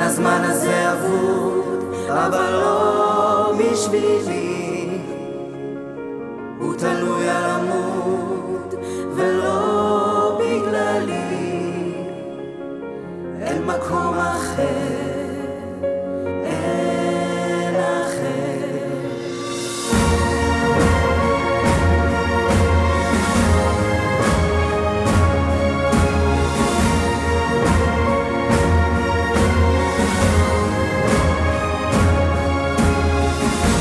הזמן הזה אבוד, אבל לא בשבילי. הוא תלוי על עמוד ולא בגללי. אין מקום אחר, אין אחר.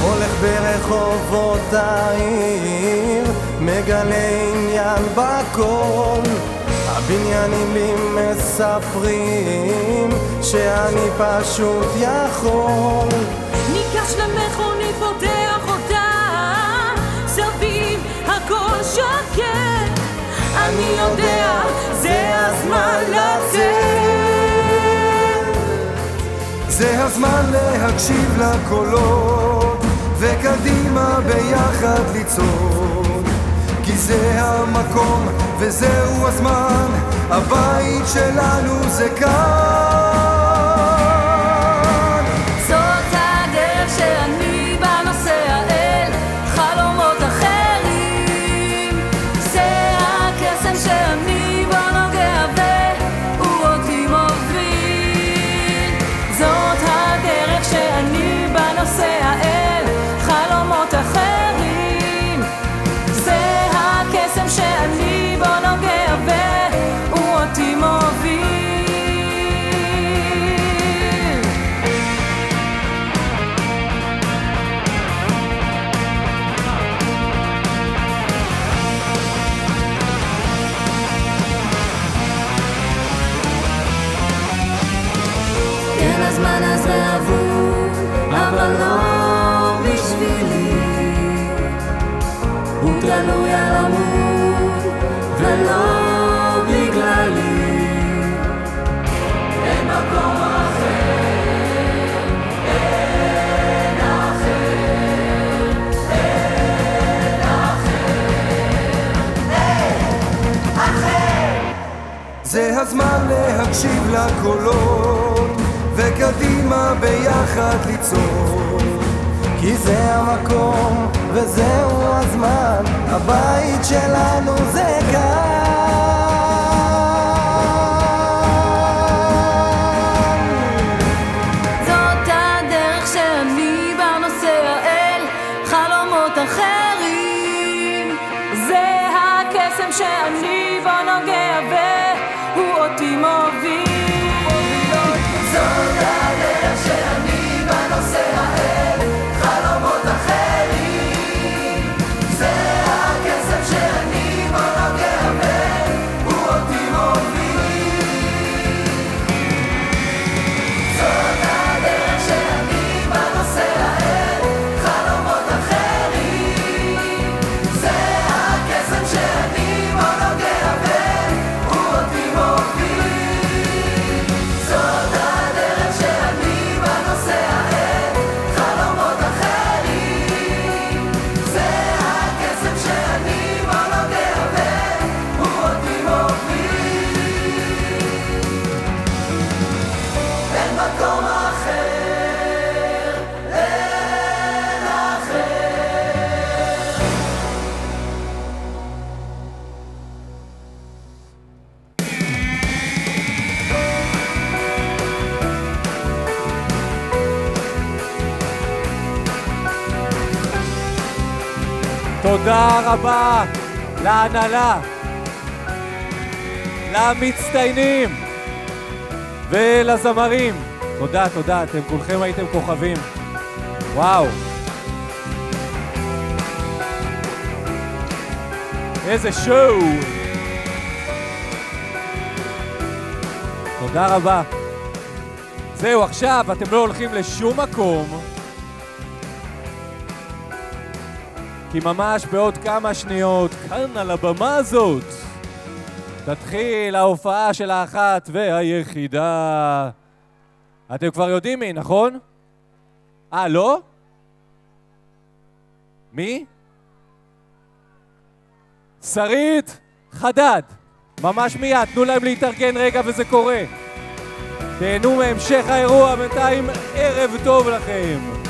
הולך ברחובות העיר, מגלה עניין בכל. הבניינים לי מספרים שאני פשוט יכול. ניגש למכונית, פותח אותה, סביב הכל שקט. אני יודע, זה הזמן לצאת. זה הזמן להקשיב לקולות וקדימה ביחד לצעוד, כי זה המקום וזהו הזמן, הבית שלנו זה כאן. זאת הדרך שאני בנוסע אל חלומות אחרים. זה הקסם שאני בו נוגע והוא אותי מוביל. זאת הדרך שאני בנוסע אל חלומות אחרים. זה הקסם שאני בו נוגע והוא אותי מוביל. כן, הזמן הזה אבוד, אבל לא בשבילי. הוא תלוי על עמוד ולא בגללי. אין מקום אחר, אין אחר, אין אחר. זה הזמן להקשיב לקולות וקדימה ביחד לצעוד, כי זה המקום וזהו הזמן, הבית שלנו זה כאן. זאת הדרך שאני בנוסע אל חלומות אחרים. זה הקסם שאני בו נוגע והוא אותי מוביל. זאת הדרך שאני בנוסע אל חלומות אחרים. זה הקסם שאני בו נוגע והוא אותי מוביל. זאת הדרך שאני בנוסע אל חלומות אחרים. זה הקסם שאני בו נוגע והוא אותי מוביל. זאת הדרך שאני בנוסע אל חלומות אחרים. זה הקסם שאני בו נוגע והוא אותי מוביל. אין מקום אחר, אין אחר. תודה רבה להנהלה, למצטיינים ולזמרים. תודה, תודה, אתם כולכם הייתם כוכבים. וואו. איזה שואו. תודה רבה. זהו, עכשיו אתם לא הולכים לשום מקום, כי ממש בעוד כמה שניות, כאן על הבמה הזאת, תתחיל ההופעה של האחת והיחידה. אתם כבר יודעים מי, נכון? לא? מי? שרית חדד. ממש מיד, תנו להם להתארגן רגע וזה קורה. תהנו מהמשך האירוע, בינתיים ערב טוב לכם.